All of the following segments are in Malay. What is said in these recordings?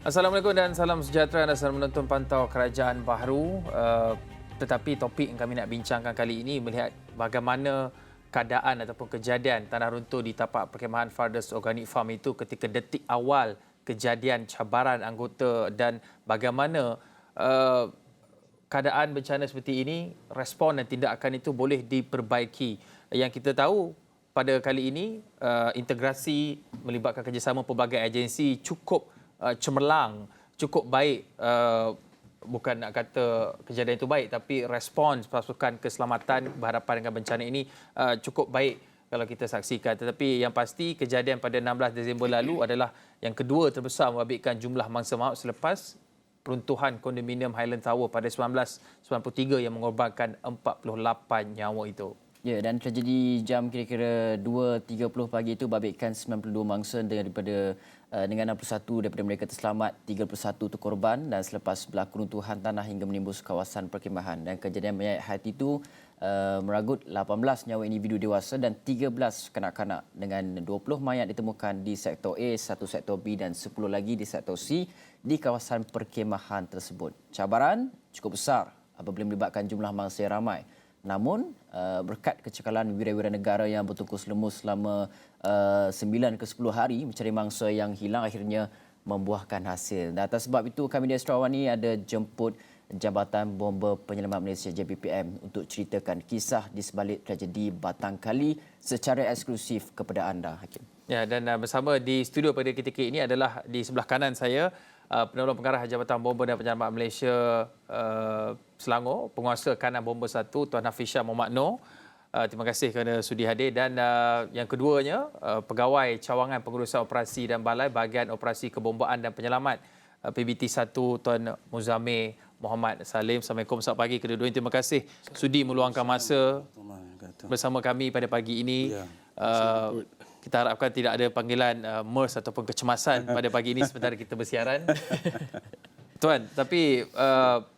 Assalamualaikum dan salam sejahtera. Anda sedang menonton Pantau Kerajaan Baharu. Tetapi topik yang kami nak bincangkan kali ini melihat bagaimana keadaan ataupun kejadian tanah runtuh di tapak perkhemahan Fardes Organic Farm itu ketika detik awal kejadian cabaran anggota dan bagaimana keadaan bencana seperti ini, respon dan tindakan itu boleh diperbaiki. Yang kita tahu pada kali ini, integrasi melibatkan kerjasama pelbagai agensi cukup cemerlang, cukup baik. Bukan nak kata kejadian itu baik, tapi respons pasukan keselamatan berhadapan dengan bencana ini cukup baik kalau kita saksikan. Tetapi yang pasti kejadian pada 16 Disember lalu adalah yang kedua terbesar membabitkan jumlah mangsa maut selepas peruntuhan kondominium Highland Tower pada 1993 yang mengorbankan 48 nyawa itu. Ya, dan tragedi jam kira-kira 2.30 pagi itu babitkan 92 mangsa dengan 61 daripada mereka terselamat, 31 itu korban dan selepas berlaku runtuhan tanah hingga menimbus kawasan perkhemahan. Dan kejadian menyayat hati itu meragut 18 nyawa individu dewasa dan 13 kanak-kanak dengan 20 mayat ditemukan di sektor A, 1 sektor B dan 10 lagi di sektor C di kawasan perkhemahan tersebut. Cabaran cukup besar apabila melibatkan jumlah mangsa yang ramai. Namun, berkat kecekalan wira-wira negara yang bertungkus lemus selama 9 ke 10 hari mencari mangsa yang hilang akhirnya membuahkan hasil. Dan atas sebab itu, kami di Astro Awani ada jemput Jabatan Bomba Penyelamat Malaysia JBPM untuk ceritakan kisah di sebalik tragedi Batang Kali secara eksklusif kepada anda, Hakim. Ya, dan bersama di studio pada ketika ini adalah di sebelah kanan saya, Penolong Pengarah Jabatan Bomba dan Penyelamat Malaysia Selangor, Penguasa Kanan Bomba 1, Tuan Hafizah Mohamed Noor. Terima kasih kerana sudi hadir. Dan yang keduanya, Pegawai Cawangan Pengurusan Operasi dan Balai Bahagian Operasi Kebombaan dan Penyelamat PBT 1, Tuan Muzamil Muhammad Salim. Assalamualaikum, selamat pagi kedua-duanya. Terima kasih sudi meluangkan masa bersama kami pada pagi ini. Kita harapkan tidak ada panggilan MERS ataupun kecemasan pada pagi ini sementara kita bersiaran. Tuan, tapi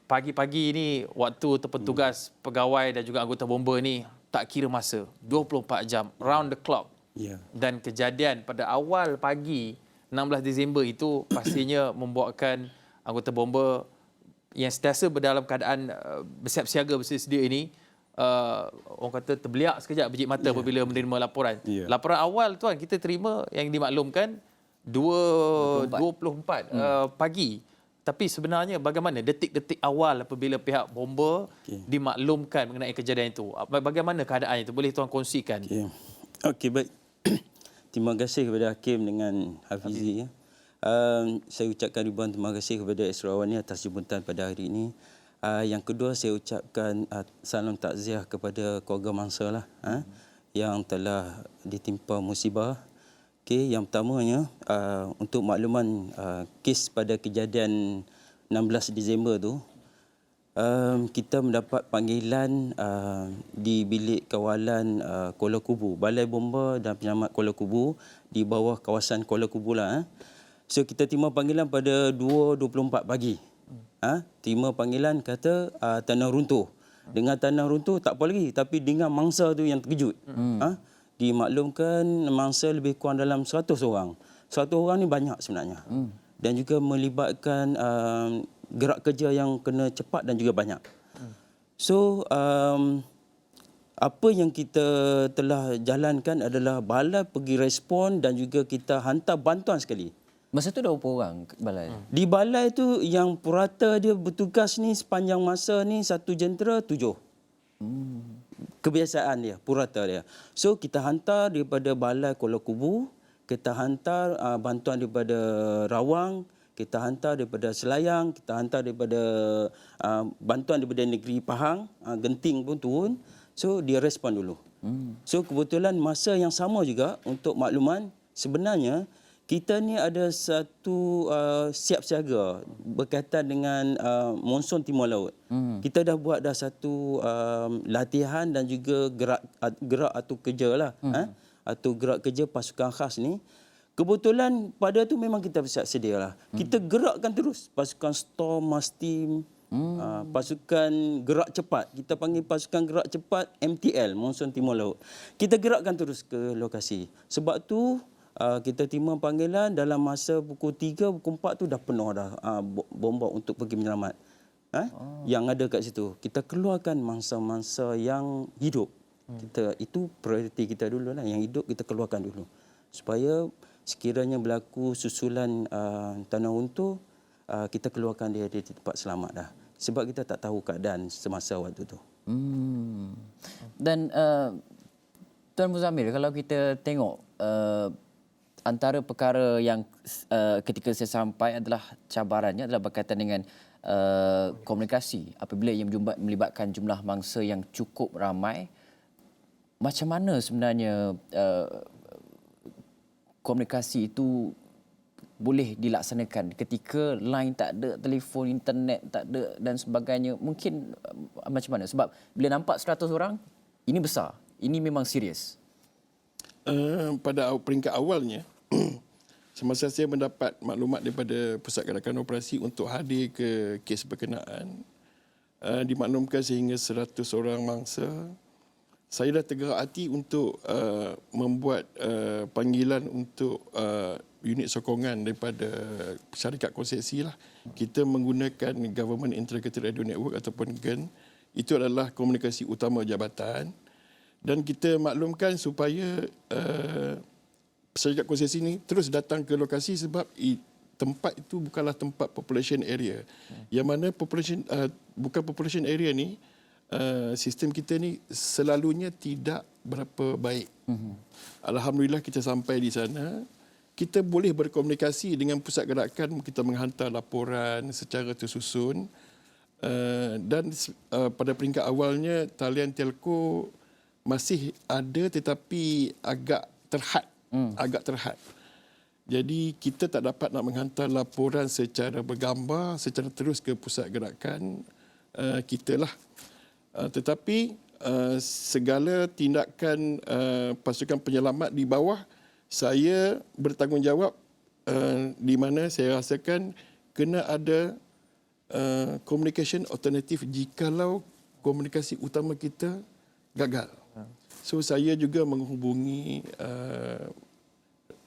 pagi-pagi ini waktu terpetugas pegawai dan juga anggota bomba ni tak kira masa, 24 jam, round the clock. Yeah. Dan kejadian pada awal pagi 16 Disember itu pastinya membuatkan anggota bomba yang sentiasa berdalam keadaan bersiap siaga bersedia ini, orang kata terbeliak sekejap biji mata apabila menerima laporan. Laporan awal tuan kita terima yang dimaklumkan 2.24 pagi. Tapi sebenarnya bagaimana detik-detik awal apabila pihak bomba dimaklumkan mengenai kejadian itu? Bagaimana keadaan itu? Boleh tuan kongsikan? Okey, baik. Terima kasih kepada Hakim dengan Hafizi. Saya ucapkan ribuan terima kasih kepada Astro Awani atas jemputan pada hari ini. Yang kedua, saya ucapkan salam takziah kepada keluarga mangsa lah, yang telah ditimpa musibah. Okay, yang pertamanya, untuk makluman kes pada kejadian 16 Disember tu, kita mendapat panggilan di bilik kawalan Kuala Kubu, Balai Bomba dan Penyelamat Kuala Kubu di bawah kawasan Kuala Kubu lah. So kita terima panggilan pada 2.24 pagi. Terima panggilan kata tanah runtuh. Dengan tanah runtuh tak apa lagi, tapi dengan mangsa tu yang terkejut. Dimaklumkan mangsa lebih kurang dalam 100 orang. 100 orang ni banyak sebenarnya. Dan juga melibatkan gerak kerja yang kena cepat dan juga banyak. So apa yang kita telah jalankan adalah balai pergi respon dan juga kita hantar bantuan sekali. Masa tu ada berapa orang balai? Di balai tu yang purata dia bertugas ni sepanjang masa ni 1 jentera 7. Kebiasaan dia, purata dia. So kita hantar daripada balai Kuala Kubu, kita hantar bantuan daripada Rawang, kita hantar daripada Selayang, kita hantar daripada bantuan daripada negeri Pahang, Genting pun turun. So dia respon dulu. So kebetulan masa yang sama juga untuk makluman, sebenarnya kita ni ada satu siap siaga berkaitan dengan monsun Timur Laut. Kita dah buat satu latihan dan juga gerak atau kerja lah. Atau gerak kerja pasukan khas ni. Kebetulan pada tu memang kita bersiap sedia lah. Kita gerakkan terus pasukan Storm, Mastim, pasukan gerak cepat. Kita panggil pasukan gerak cepat MTL, monsun Timur Laut. Kita gerakkan terus ke lokasi. Sebab tu kita terima panggilan dalam masa pukul 3, pukul 4 tu dah penuh dah bomba untuk pergi menyelamat. Yang ada kat situ. Kita keluarkan mangsa-mangsa yang hidup. Itu prioriti kita dulu lah. Yang hidup kita keluarkan dulu. Supaya sekiranya berlaku susulan tanah runtuh, kita keluarkan dia di tempat selamat dah. Sebab kita tak tahu keadaan semasa waktu tu. Dan Tuan Muzammil, kalau kita tengok antara perkara yang ketika saya sampai adalah cabarannya adalah berkaitan dengan komunikasi apabila ia melibatkan jumlah mangsa yang cukup ramai. Macam mana sebenarnya komunikasi itu boleh dilaksanakan ketika line tak ada, telefon, internet tak ada dan sebagainya? Mungkin macam mana? Sebab bila nampak 100 orang, ini besar. Ini memang serius. Pada peringkat awalnya, semasa saya mendapat maklumat daripada Pusat Gerakan Operasi untuk hadir ke kes berkenaan, dimaklumkan sehingga 100 orang mangsa, saya dah tergerak hati untuk membuat panggilan untuk unit sokongan daripada syarikat konsesi lah. Kita menggunakan Government Integrated Radio Network ataupun GEN. Itu adalah komunikasi utama jabatan. Dan kita maklumkan supaya syarikat konsesi ini terus datang ke lokasi sebab tempat itu bukanlah tempat population area. Yang mana bukan population area ni, sistem kita ni selalunya tidak berapa baik. Alhamdulillah kita sampai di sana. Kita boleh berkomunikasi dengan pusat gerakan, kita menghantar laporan secara tersusun. Dan pada peringkat awalnya, talian telco masih ada tetapi agak terhad. Jadi kita tak dapat nak menghantar laporan secara bergambar, secara terus ke pusat gerakan kita lah. Tetapi segala tindakan pasukan penyelamat di bawah, saya bertanggungjawab di mana saya rasakan kena ada communication alternatif jikalau komunikasi utama kita gagal. So saya juga menghubungi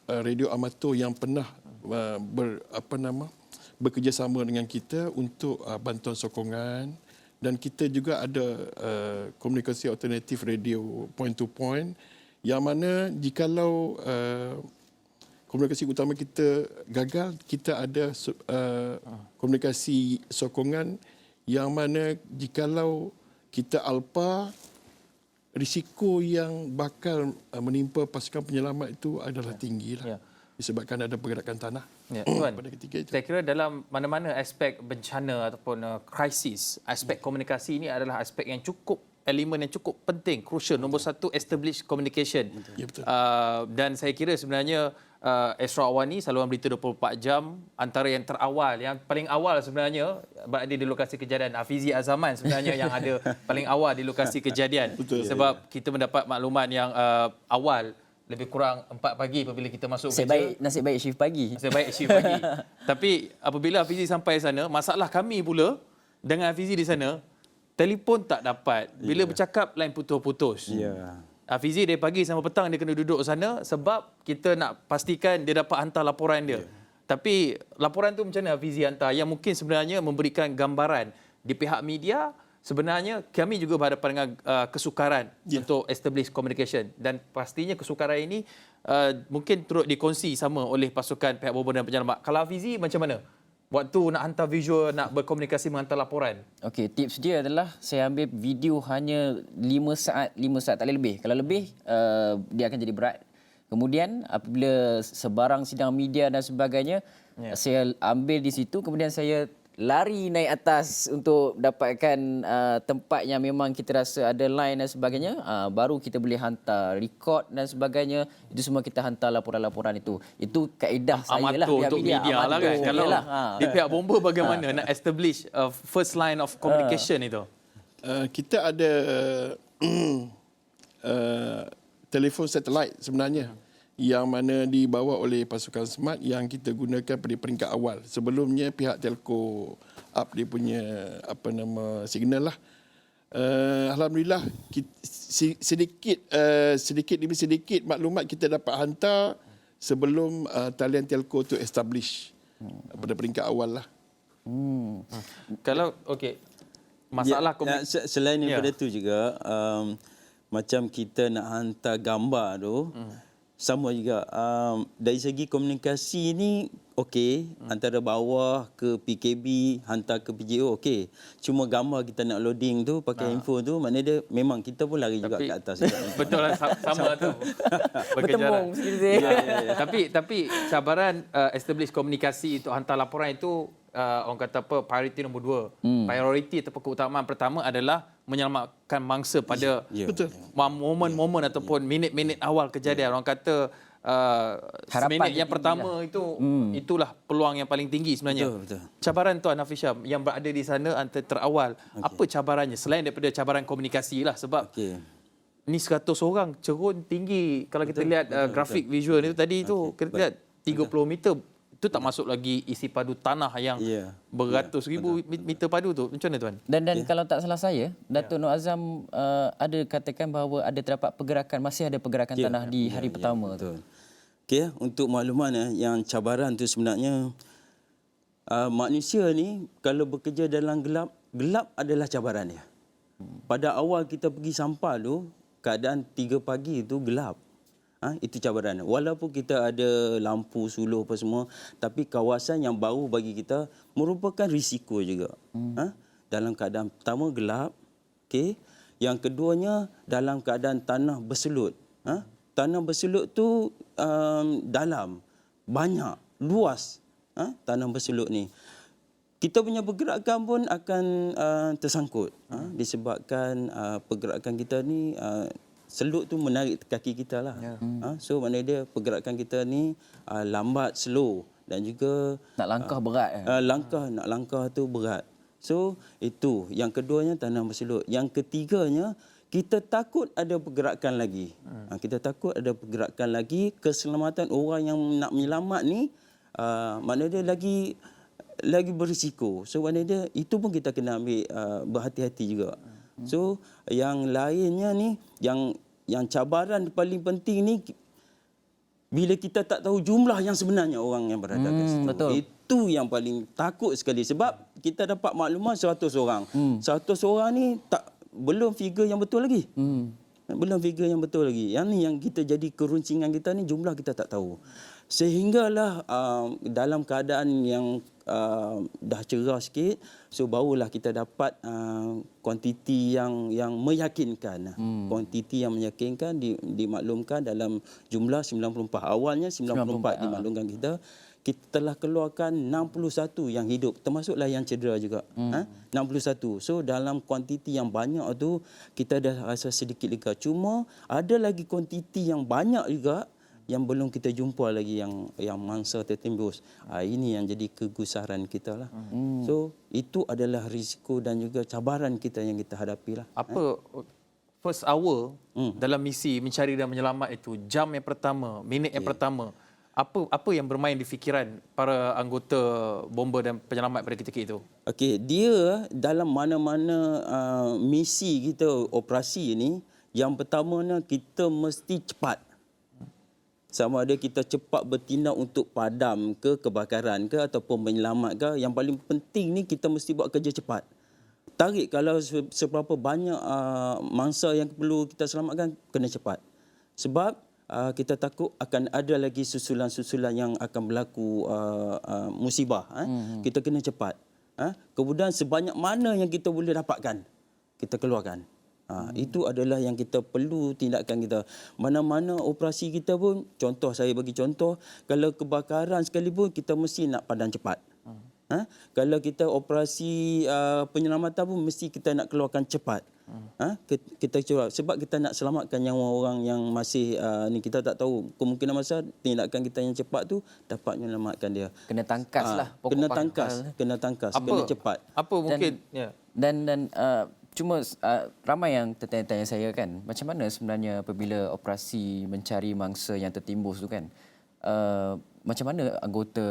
radio amatur yang pernah bekerjasama dengan kita untuk bantuan sokongan, dan kita juga ada komunikasi alternatif radio point to point yang mana jikalau komunikasi utama kita gagal, kita ada komunikasi sokongan yang mana jikalau kita alpa, risiko yang bakal menimpa pasukan penyelamat itu adalah tinggi lah. Disebabkan ada pergerakan tanah. Tuan, pada ketika itu. saya kira dalam mana-mana aspek bencana ataupun krisis, aspek komunikasi ini adalah aspek yang cukup, elemen yang cukup penting, crucial. Nombor satu, establish communication. Ya, betul. Dan saya kira sebenarnya Esra Awani, saluran berita 24 jam, antara yang terawal, yang paling awal sebenarnya berada di lokasi kejadian. Hafizi Azaman sebenarnya yang ada paling awal di lokasi kejadian. Betul. Sebab kita mendapat maklumat yang awal lebih kurang 4 pagi apabila kita masuk kerja. Nasib baik shift pagi. Nasib baik shift pagi. Tapi apabila Hafizi sampai sana, masalah kami pula dengan Hafizi di sana, telefon tak dapat. Bila bercakap, line putus-putus. Hafizi dari pagi sampai petang dia kena duduk sana sebab kita nak pastikan dia dapat hantar laporan dia. Tapi laporan tu macam mana Hafizi hantar? Yang mungkin sebenarnya memberikan gambaran di pihak media, sebenarnya kami juga berhadapan dengan kesukaran untuk establish communication. Dan pastinya kesukaran ini mungkin turut dikongsi sama oleh pasukan pihak bomba dan penyelamat. Kalau Hafizi macam mana? Waktu nak hantar visual, nak berkomunikasi, menghantar laporan. Okey, tips dia adalah saya ambil video hanya 5 saat tak boleh lebih. Kalau lebih, dia akan jadi berat. Kemudian apabila sebarang sidang media dan sebagainya, saya ambil di situ, kemudian saya lari naik atas untuk dapatkan tempat yang memang kita rasa ada line dan sebagainya, baru kita boleh hantar record dan sebagainya. Itu semua kita hantar laporan-laporan itu. Itu kaedah saya lah. Amatur untuk media lah kan. Kalau di pihak bomba bagaimana nak establish first line of communication itu? Kita ada telefon satelit sebenarnya yang mana dibawa oleh pasukan SMART yang kita gunakan pada peringkat awal. Sebelumnya pihak telco up dia punya signal lah. Alhamdulillah sedikit demi sedikit maklumat kita dapat hantar sebelum talian telco tu establish pada peringkat awal lah. Kalau masalah selain daripada tu juga macam kita nak hantar gambar tu sama juga dari segi komunikasi ni antara bawah ke PKB hantar ke PJO cuma gambar kita nak loading tu pakai info tu maknanya dia memang kita pun lari juga ke atas betul lah, sama tu Bertembung sikit. tapi cabaran establish komunikasi untuk hantar laporan itu orang kata apa, priority nombor 2. Priority ataupun keutamaan pertama adalah menyelamatkan mangsa pada Betul. momen-momen ataupun minit-minit awal kejadian. Orang kata seminit yang pertama itu itulah peluang yang paling tinggi sebenarnya. Betul. Cabaran Tuan Hafizah yang berada di sana antara terawal, apa cabarannya selain daripada cabaran komunikasi lah, sebab ni 100 orang cerun tinggi. Kalau kita lihat grafik visual itu tadi tu kita lihat 30 meter. Itu tak masuk lagi isi padu tanah yang beratus ribu meter padu tu. Macam mana Tuan? Dan kalau tak salah saya, Datuk Nur Azam ada katakan bahawa ada pergerakan, masih ada pergerakan tanah di hari pertama tu. Okey, untuk makluman yang cabaran tu sebenarnya manusia ni kalau bekerja dalam gelap adalah cabaran dia. Pada awal kita pergi sampal tu, keadaan 3 pagi tu gelap. Itu cabaran. Walaupun kita ada lampu suluh apa semua, tapi kawasan yang baru bagi kita merupakan risiko juga. Dalam keadaan pertama gelap, yang keduanya dalam keadaan tanah berselut. Tanah berselut tu dalam, banyak, luas tanah berselut ni. Kita punya pergerakan pun akan tersangkut disebabkan pergerakan kita ni selut tu menarik kaki kita lah. So maknanya dia pergerakan kita ni lambat, slow dan juga Nak langkah berat. nak langkah tu berat. So itu yang keduanya tanah berselut. Yang ketiganya kita takut ada pergerakan lagi. Kita takut ada pergerakan lagi, keselamatan orang yang nak menyelamat ni maknanya dia lagi berisiko. So maknanya dia itu pun kita kena ambil berhati-hati juga. So yang lainnya ni yang cabaran paling penting ni bila kita tak tahu jumlah yang sebenarnya orang yang berada kat situ. Betul. Itu yang paling takut sekali sebab kita dapat maklumat 100 orang. 100 orang ni belum figure yang betul lagi. Belum figure yang betul lagi. Yang ni yang kita jadi keruncingan kita ni jumlah kita tak tahu. Sehinggalah dalam keadaan yang dah cerah sikit, so barulah kita dapat kuantiti yang meyakinkan. Kuantiti yang meyakinkan dimaklumkan dalam jumlah 94. Awalnya 94 dimaklumkan kita telah keluarkan 61 yang hidup, termasuklah yang cedera juga. 61. So dalam kuantiti yang banyak tu kita dah rasa sedikit lega. Cuma ada lagi kuantiti yang banyak juga yang belum kita jumpa lagi yang mangsa tertimbus. Ini yang jadi kegusaran kita lah. So itu adalah risiko dan juga cabaran kita yang kita hadapi lah. Apa first hour dalam misi mencari dan menyelamat itu, jam yang pertama, minit yang pertama, apa yang bermain di fikiran para anggota bomber dan penyelamat pada ketika itu? Okey, dia dalam mana-mana misi kita operasi ni, yang pertamanya kita mesti cepat. Sama ada kita cepat bertindak untuk padam ke kebakaran ke ataupun menyelamat ke, yang paling penting ni kita mesti buat kerja cepat. Tarik kalau seberapa banyak mangsa yang perlu kita selamatkan, kena cepat. Sebab kita takut akan ada lagi susulan-susulan yang akan berlaku musibah. Kita kena cepat. Kemudian sebanyak mana yang kita boleh dapatkan, kita keluarkan. Itu adalah yang kita perlu tindakan kita. Mana-mana operasi kita pun, contoh saya bagi contoh, kalau kebakaran sekalipun kita mesti nak padam cepat. Kalau kita operasi penyelamatan pun mesti kita nak keluarkan cepat. Kita cepat sebab kita nak selamatkan nyawa orang yang masih ni kita tak tahu kemungkinan masa tindakan kita yang cepat tu dapat menyelamatkan dia. Kena tangkas lah. Kena tangkas, kena cepat. Apa mungkin Dan cuma ramai yang tertanya-tanya saya kan, macam mana sebenarnya apabila operasi mencari mangsa yang tertimbus tu kan, macam mana anggota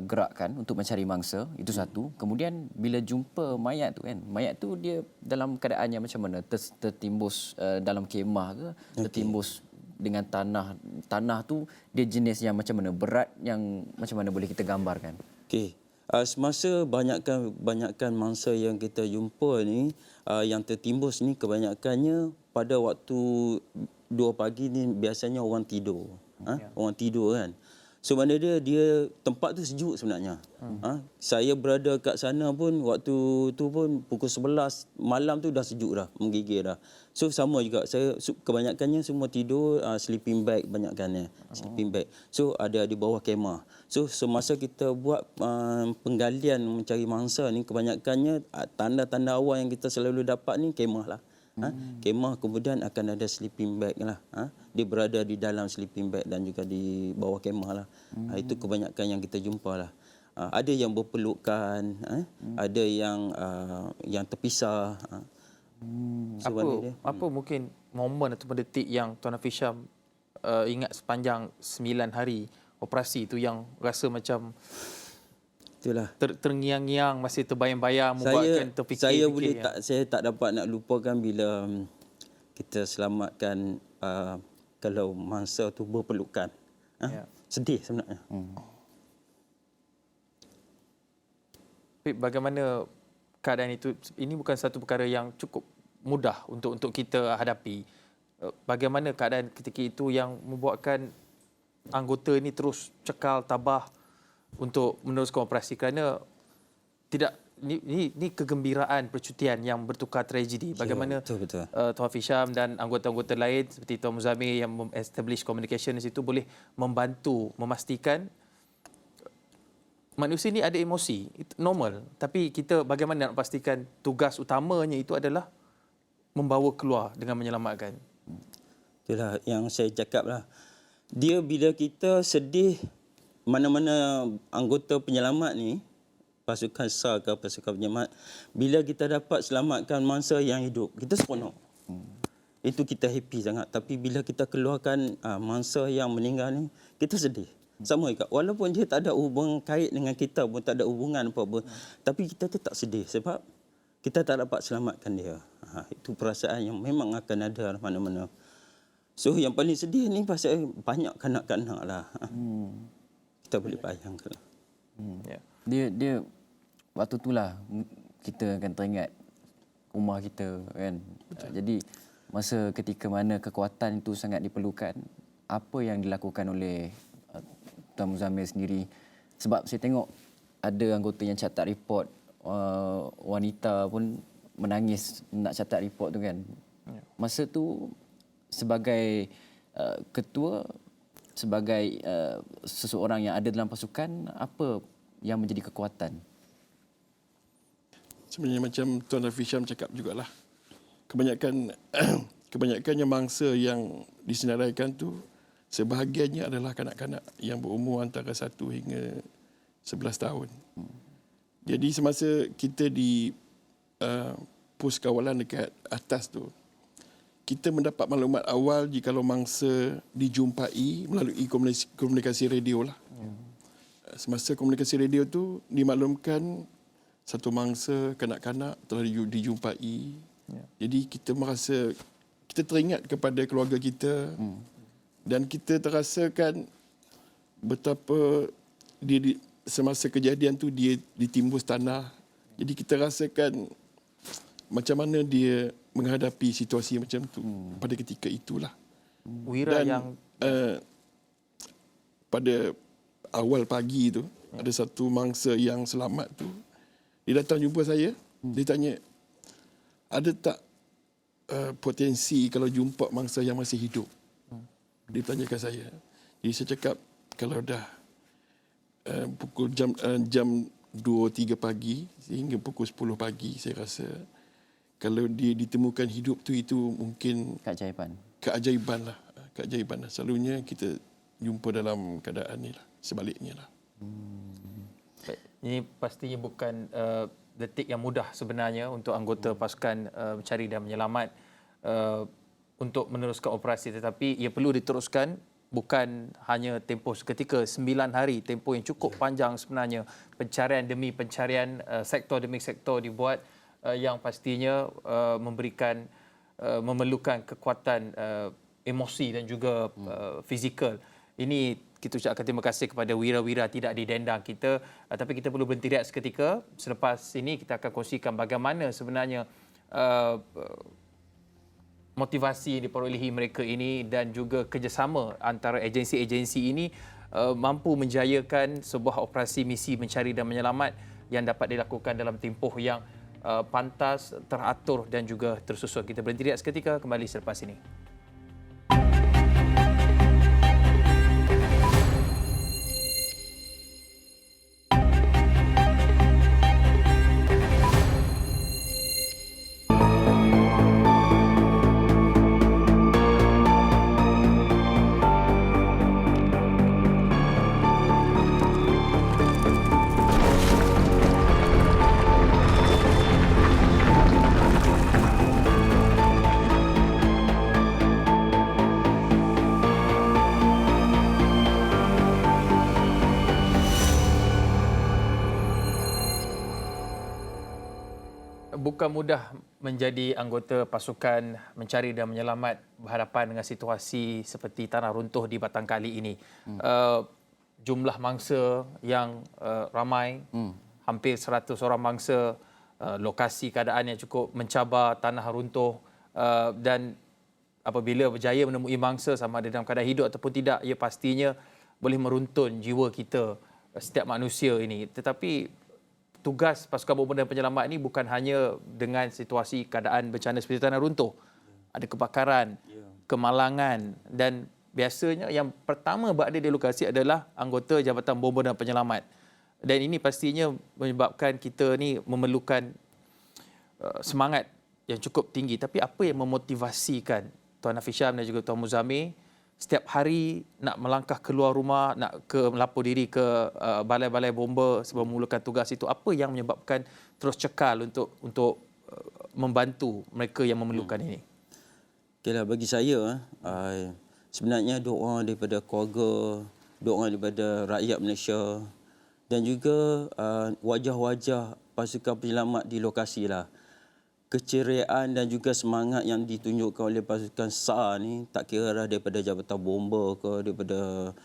gerakkan untuk mencari mangsa, itu satu. Kemudian bila jumpa mayat tu kan, mayat tu dia dalam keadaan yang macam mana, tertimbus dalam kemah ke, tertimbus dengan tanah tu dia jenis yang macam mana, berat yang macam mana boleh kita gambarkan? Okey. Semasa banyakkan mangsa yang kita jumpa ni, yang tertimbus ni kebanyakannya pada waktu 2 pagi ni biasanya orang tidur. Orang tidur kan. So mana dia tempat tu sejuk sebenarnya. Saya berada kat sana pun waktu tu pun pukul 11 malam tu dah sejuk dah, menggigil dah. So sama juga saya kebanyakannya semua tidur, sleeping bag banyakkannya. Sleeping bag. So ada di bawah kemah. So semasa kita buat penggalian mencari mangsa ni kebanyakannya tanda-tanda awal yang kita selalu dapat ni kemah lah. Kemah kemudian akan ada sleeping bag lah. Dia berada di dalam sleeping bag dan juga di bawah kemah lah. Itu kebanyakan yang kita jumpa lah. Ada yang berpelukan, ada yang terpisah. Apa mungkin momen atau detik yang Tuan Hafiz Syam ingat sepanjang 9 hari operasi tu yang rasa macam itulah. Terngiang-ngiang, masih terbayang-bayang, membuatkan terfikir. Saya tak dapat nak lupakan bila kita selamatkan kalau mangsa tu berpelukan. Sedih sebenarnya. Bagaimana keadaan itu? Ini bukan satu perkara yang cukup mudah untuk kita hadapi. Bagaimana keadaan ketika itu yang membuatkan anggota ini terus cekal tabah untuk meneruskan operasi, kerana tidak ni kegembiraan percutian yang bertukar tragedi. Bagaimana betul. Tuan Hafiz Syam dan anggota-anggota lain seperti Tuan Muzamil yang establish communication di situ boleh membantu memastikan manusia ni ada emosi, itu normal, tapi kita bagaimana nak pastikan tugas utamanya itu adalah membawa keluar dengan menyelamatkan. Itulah yang saya cakap lah. Dia bila kita sedih, mana-mana anggota penyelamat ni, pasukan SAR ke pasukan penyelamat, bila kita dapat selamatkan mangsa yang hidup, kita seronok. Itu kita happy sangat. Tapi bila kita keluarkan mangsa yang meninggal ni, kita sedih. Sama juga. Walaupun dia tak ada hubungan kait dengan kita pun, tak ada hubungan apa-apa. Tapi kita tetap sedih sebab kita tak dapat selamatkan dia. Itu perasaan yang memang akan ada mana-mana. So yang paling sedih ni pasal banyak kanak-kanak lah. Kita boleh bayangkan. Dia waktu itulah kita akan teringat rumah kita kan. Jadi masa ketika mana kekuatan itu sangat diperlukan, apa yang dilakukan oleh Tuan Muzamil sendiri? Sebab saya tengok ada anggota yang catat report, wanita pun menangis nak catat report tu kan. Masa tu sebagai ketua, sebagai seseorang yang ada dalam pasukan, apa yang menjadi kekuatan? Sebenarnya macam Tuan Hafiz Syam cakap jugalah. Kebanyakannya mangsa yang disenaraikan tu sebahagiannya adalah kanak-kanak yang berumur antara 1 hingga 11 tahun. Jadi semasa kita di pos kawalan dekat atas tu, kita mendapat maklumat awal jikalau mangsa dijumpai melalui komunikasi radio lah. Semasa komunikasi radio tu dimaklumkan satu mangsa kanak-kanak telah dijumpai. Jadi kita merasa, kita teringat kepada keluarga kita dan kita terasakan betapa dia semasa kejadian tu dia ditimbus tanah. Jadi kita rasakan macam mana dia menghadapi situasi macam tu pada ketika itulah. Wira Dan yang pada awal pagi tu ada satu mangsa yang selamat tu, dia datang jumpa saya. Dia tanya, ada tak potensi kalau jumpa mangsa yang masih hidup? Dia tanyakan saya. Jadi saya cakap, kalau dah pukul jam 2-3 pagi sehingga pukul 10 pagi, saya rasa kalau dia ditemukan hidup tu, itu mungkin keajaiban lah. Selalunya kita jumpa dalam keadaan ni lah, sebaliknya lah. Ini pastinya bukan detik yang mudah sebenarnya untuk anggota pasukan mencari dan menyelamat untuk meneruskan operasi, tetapi ia perlu diteruskan, bukan hanya tempoh seketika. 9 hari, tempoh yang cukup panjang sebenarnya. Pencarian demi pencarian, sektor demi sektor dibuat, yang pastinya memerlukan kekuatan emosi dan juga fizikal. Ini kita ucapkan terima kasih kepada wira-wira tidak didendang kita, tapi kita perlu berhenti rehat seketika. Selepas ini kita akan kongsikan bagaimana sebenarnya motivasi yang diperolehi mereka ini dan juga kerjasama antara agensi-agensi ini mampu menjayakan sebuah operasi misi mencari dan menyelamat yang dapat dilakukan dalam tempoh yang pantas, teratur dan juga tersusun. Kita berhenti rehat seketika, kembali selepas ini. Bukan mudah menjadi anggota pasukan mencari dan menyelamat berhadapan dengan situasi seperti tanah runtuh di Batang Kali ini. Jumlah mangsa yang ramai, hampir 100 orang mangsa, lokasi keadaan yang cukup mencabar, tanah runtuh, dan apabila berjaya menemui mangsa sama ada dalam keadaan hidup ataupun tidak, ia pastinya boleh meruntun jiwa kita, setiap manusia ini. Tetapi tugas pasukan bomba dan penyelamat ini bukan hanya dengan situasi keadaan bencana seperti tanah runtuh. Ada kebakaran, kemalangan dan biasanya yang pertama berada di lokasi adalah anggota Jabatan Bomba dan Penyelamat. Dan ini pastinya menyebabkan kita ni memerlukan semangat yang cukup tinggi. Tapi apa yang memotivasikan Tuan Hafizam dan juga Tuan Muzamil setiap hari nak melangkah keluar rumah, nak melapor diri ke balai-balai bomba sebelum memulakan tugas itu? Apa yang menyebabkan terus cekal untuk membantu mereka yang memerlukan ini? Okeylah, bagi saya sebenarnya doa daripada keluarga, doa daripada rakyat Malaysia dan juga wajah-wajah pasukan penyelamat di lokasi lah. Keceriaan dan juga semangat yang ditunjukkan oleh pasukan SAR ni tak kira lah daripada Jabatan Bomba ke daripada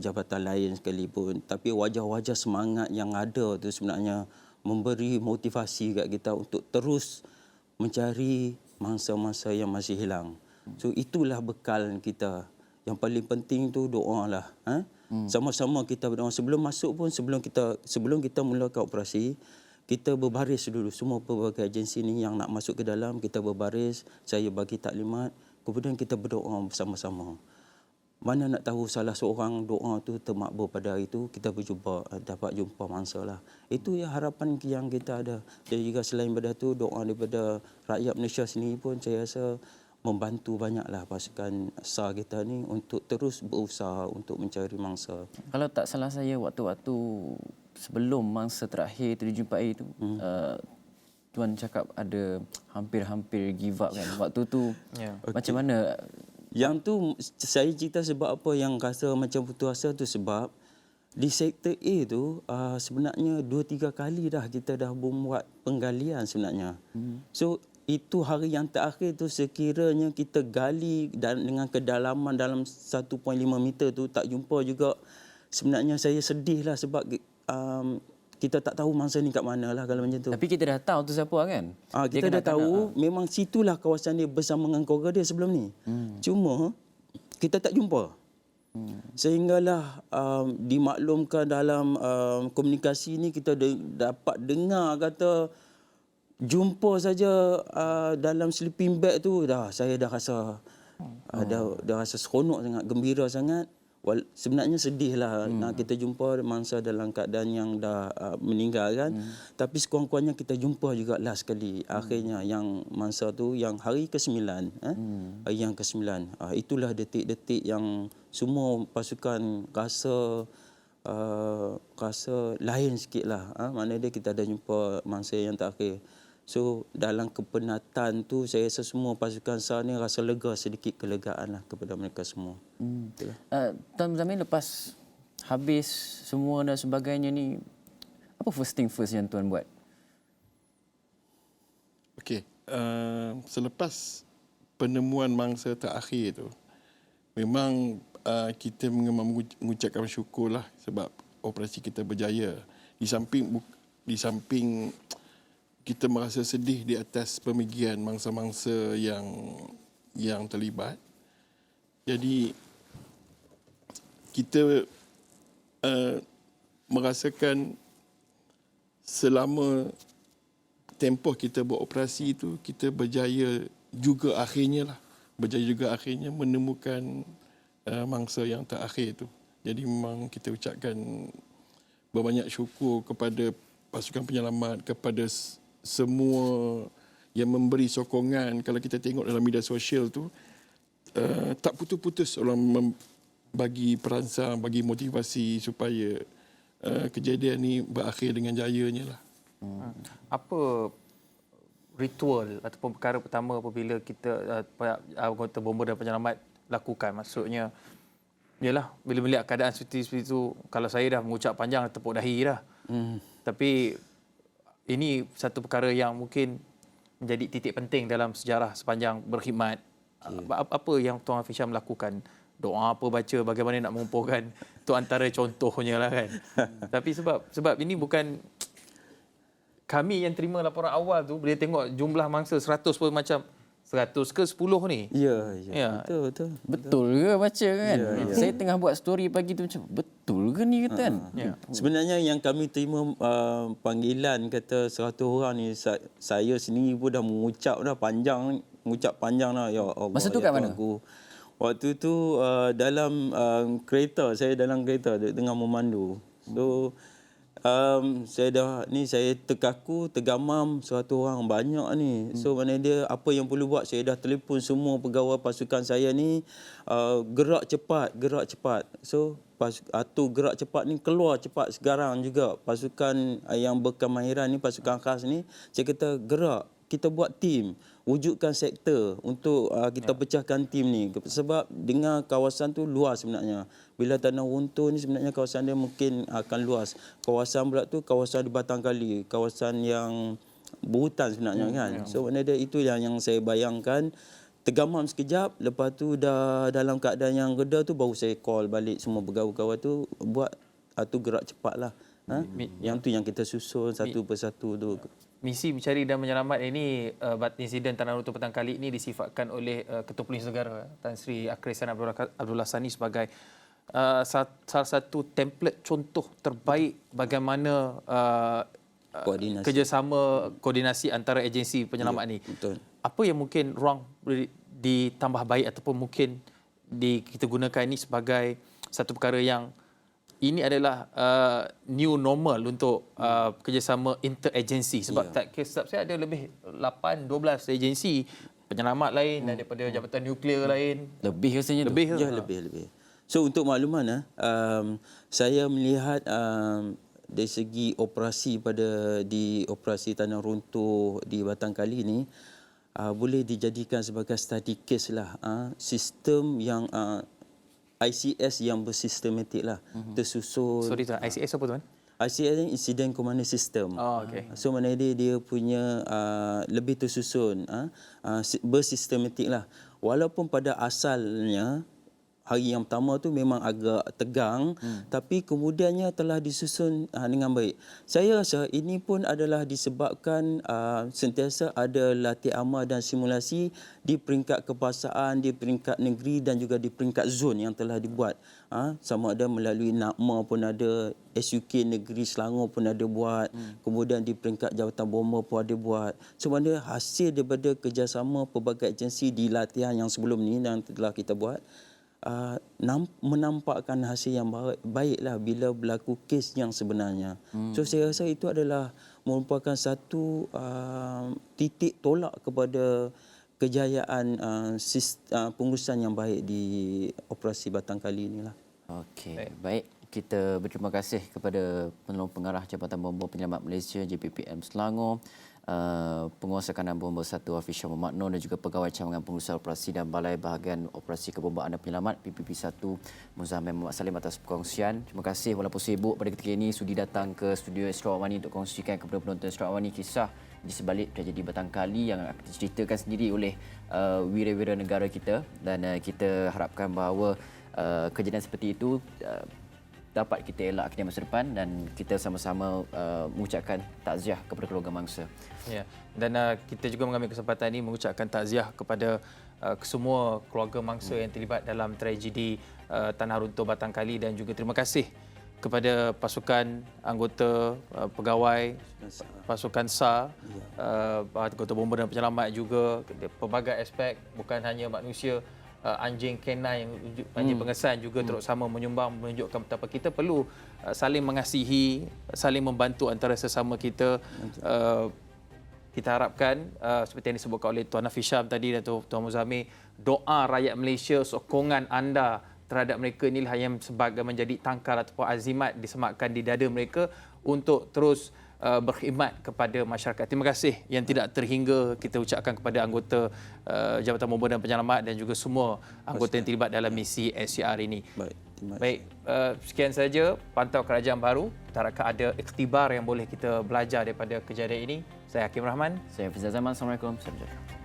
jabatan lain sekalipun, tapi wajah-wajah semangat yang ada tu sebenarnya memberi motivasi kat kita untuk terus mencari mangsa-mangsa yang masih hilang. So itulah bekal kita. Yang paling penting tu doa lah. Sama-sama kita berdoa sebelum masuk pun, sebelum kita mulakan operasi, kita berbaris dulu, semua pelbagai agensi ni yang nak masuk ke dalam, kita berbaris, saya bagi taklimat, kemudian kita berdoa bersama-sama. Mana nak tahu salah seorang doa tu termakbul pada hari itu, kita dapat jumpa mangsa lah. Itu ya harapan yang kita ada. Dan juga selain daripada tu, doa daripada rakyat Malaysia sendiri pun saya rasa membantu banyaklah pasukan SAR kita ni untuk terus berusaha untuk mencari mangsa. Kalau tak salah saya, waktu-waktu sebelum mangsa terakhir tu dijumpai tu, Tuan cakap ada hampir-hampir give up kan. Waktu tu macam mana? Yang tu saya cerita sebab apa yang rasa macam putus asa tu, sebab di sektor A tu sebenarnya 2-3 kali dah kita dah membuat penggalian sebenarnya. So itu hari yang terakhir tu sekiranya kita gali dengan kedalaman dalam 1.5 meter tu tak jumpa juga. Sebenarnya saya sedih lah sebab kita tak tahu mangsa ni kat mana lah kalau macam tu. Tapi kita dah tahu tu siapa kan? Kita dah tahu memang situlah kawasan dia bersama dengan keluarga dia sebelum ni. Cuma kita tak jumpa. Sehinggalah dimaklumkan dalam komunikasi ni kita dapat dengar kata jumpa saja dalam sleeping bag tu saya dah rasa dah rasa seronok sangat, gembira sangat. Sebenarnya sedih lah kita jumpa mangsa dalam keadaan yang dah meninggal kan. Tapi sekurang-kurangnya kita jumpa juga last sekali. Akhirnya yang mangsa tu yang hari ke-9. Hari yang ke-9. Itulah detik-detik yang semua pasukan rasa lain sikit lah. Mana dia kita dah jumpa mangsa yang terakhir. So dalam kepenatan tu saya rasa semua pasukan SAR ni rasa lega, sedikit kelegaan lah kepada mereka semua. Tuan Muzamil, lepas habis semua dan sebagainya ni, apa first thing first yang Tuan buat? Okey, selepas penemuan mangsa terakhir tu, memang kita mengucapkan syukurlah sebab operasi kita berjaya. Di samping kita merasa sedih di atas pemigian mangsa-mangsa yang terlibat. Jadi kita merasakan selama tempoh kita buat operasi itu, kita berjaya juga akhirnya menemukan mangsa yang terakhir itu. Jadi memang kita ucapkan berbanyak syukur kepada pasukan penyelamat, kepada semua yang memberi sokongan. Kalau kita tengok dalam media sosial tu, tak putus-putus orang bagi perangsang, bagi motivasi supaya kejadian ni berakhir dengan jayanya lah. Apa ritual ataupun perkara pertama apabila kita anggota bomba dan penyelamat lakukan? Maksudnya, yalah, bila melihat keadaan seperti itu, kalau saya dah mengucap panjang, tepuk dahi dah. Tapi ini satu perkara yang mungkin menjadi titik penting dalam sejarah sepanjang berkhidmat. Apa yang Tuan Hafizah melakukan? Doa apa baca, bagaimana nak mengumpulkan? Itu antara contohnya lah kan. Tapi sebab ini bukan kami yang terima laporan awal tu, bila tengok jumlah mangsa 100 pun macam 100 ke 10 ni. Ya. Betul. Betul ke baca kan? Saya tengah buat story pagi tu macam, betul ke ni kata kan? Sebenarnya yang kami terima panggilan kata 100 orang ni, saya sendiri pun dah mengucap panjang dah. Ya Allah. Masa tu kat mana? Waktu tu dalam kereta, saya dalam kereta tengah memandu. So saya terkaku, tergamam 100 orang banyak ni. So mana dia apa yang perlu buat, saya dah telefon semua pegawai pasukan saya ni, gerak cepat. So atau gerak cepat ni keluar cepat sekarang juga. Pasukan yang berkemahiran ni, pasukan khas ni, saya kata gerak, kita buat tim, wujudkan sektor untuk kita pecahkan tim ni. Sebab dengan kawasan tu luas sebenarnya. Bila tanah runtuh ni sebenarnya kawasan dia mungkin akan luas. Kawasan pula tu kawasan di Batang Kali, kawasan yang berhutan sebenarnya kan. So maknanya itu yang saya bayangkan. Tergamam sekejap, lepas tu dah dalam keadaan yang reda tu baru saya call balik semua pegawai-pegawai tu buat tu gerak cepatlah. Yang tu yang kita susun satu persatu tu. Misi mencari dan menyelamat ini, insiden tanah runtuh Batang Kali ini disifatkan oleh Ketua Polis Negara Tan Sri Akrisan Abdullah Sani sebagai salah satu template contoh terbaik bagaimana kerjasama koordinasi antara agensi penyelamat ni. Betul. Apa yang mungkin ruang ditambah baik ataupun mungkin kita gunakan ini sebagai satu perkara yang ini adalah new normal untuk kerjasama interagensi. Sebab tak kisah saya ada lebih 8-12 agensi penyelamat lain daripada Jabatan Nuklear lain. Lebih rasanya tu. Lebih. So untuk makluman saya melihat dari segi operasi di operasi tanah runtuh di Batang Kali ni boleh dijadikan sebagai study case lah. Sistem yang ICS yang bersistematik lah, tersusun. Sorry tuan, ICS apa tuan? ICS ni Incident Command System. Okay. So mana dia punya lebih tersusun, bersistematik lah. Walaupun pada asalnya hari yang pertama tu memang agak tegang, tapi kemudiannya telah disusun dengan baik. Saya rasa ini pun adalah disebabkan sentiasa ada latih amal dan simulasi di peringkat kebangsaan, di peringkat negeri dan juga di peringkat zon yang telah dibuat. Sama ada melalui NAKMA pun ada, SUK Negeri Selangor pun ada buat, kemudian di peringkat Jabatan Bomba pun ada buat. Sebenarnya hasil daripada kerjasama pelbagai agensi di latihan yang sebelum ni yang telah kita buat, menampakkan hasil yang baiklah bila berlaku kes yang sebenarnya. So saya rasa itu adalah merupakan satu titik tolak kepada kejayaan pengurusan yang baik di operasi Batang Kali inilah. Okey, baik. Kita berterima kasih kepada Penolong Pengarah Jabatan Bomba Penyelamat Malaysia JPPM Selangor, Penguasa Kanan Bomba 1 Hafizah Muhammad Noor dan juga Pegawai Cawangan Pengurusan Operasi dan Balai Bahagian Operasi Kebombaan dan Penyelamat PPP1 Muzammil Muhammad Salim atas perkongsian. Terima kasih walaupun sibuk pada ketika ini sudi datang ke studio Astro Awani untuk kongsikan kepada penonton Astro Awani kisah di sebalik tragedi Batangkali yang akan diceritakan sendiri oleh wira-wira negara kita, dan kita harapkan bahawa kejadian seperti itu dapat kita elak di masa depan, dan kita sama-sama mengucapkan takziah kepada keluarga mangsa. Ya. Dan kita juga mengambil kesempatan ini mengucapkan takziah kepada semua keluarga mangsa yang terlibat dalam tragedi Tanah Runtuh Batangkali, dan juga terima kasih kepada pasukan anggota pegawai pasukan SAR, anggota bomba dan penyelamat juga, pelbagai aspek, bukan hanya manusia, anjing canine, anjing pengesan juga turut sama menyumbang, menunjukkan betapa kita perlu saling mengasihi, saling membantu antara sesama kita. Kita harapkan seperti yang disebutkan oleh Tuan Hafiz Syam tadi dan Tuan Muzamil, doa rakyat Malaysia, sokongan anda terhadap mereka inilah yang sebagai menjadi tangkal ataupun azimat disematkan di dada mereka untuk terus berkhidmat kepada masyarakat. Terima kasih yang tidak terhingga kita ucapkan kepada anggota Jabatan Bomba dan Penyelamat dan juga semua anggota yang terlibat dalam misi SCR ini. Baik, sekian saja Pantau Kerajaan Baru. Kita harapkan ada iktibar yang boleh kita belajar daripada kejadian ini. Saya Hakim Rahman. Saya Fizal Zaman. Assalamualaikum. Salam sejahtera.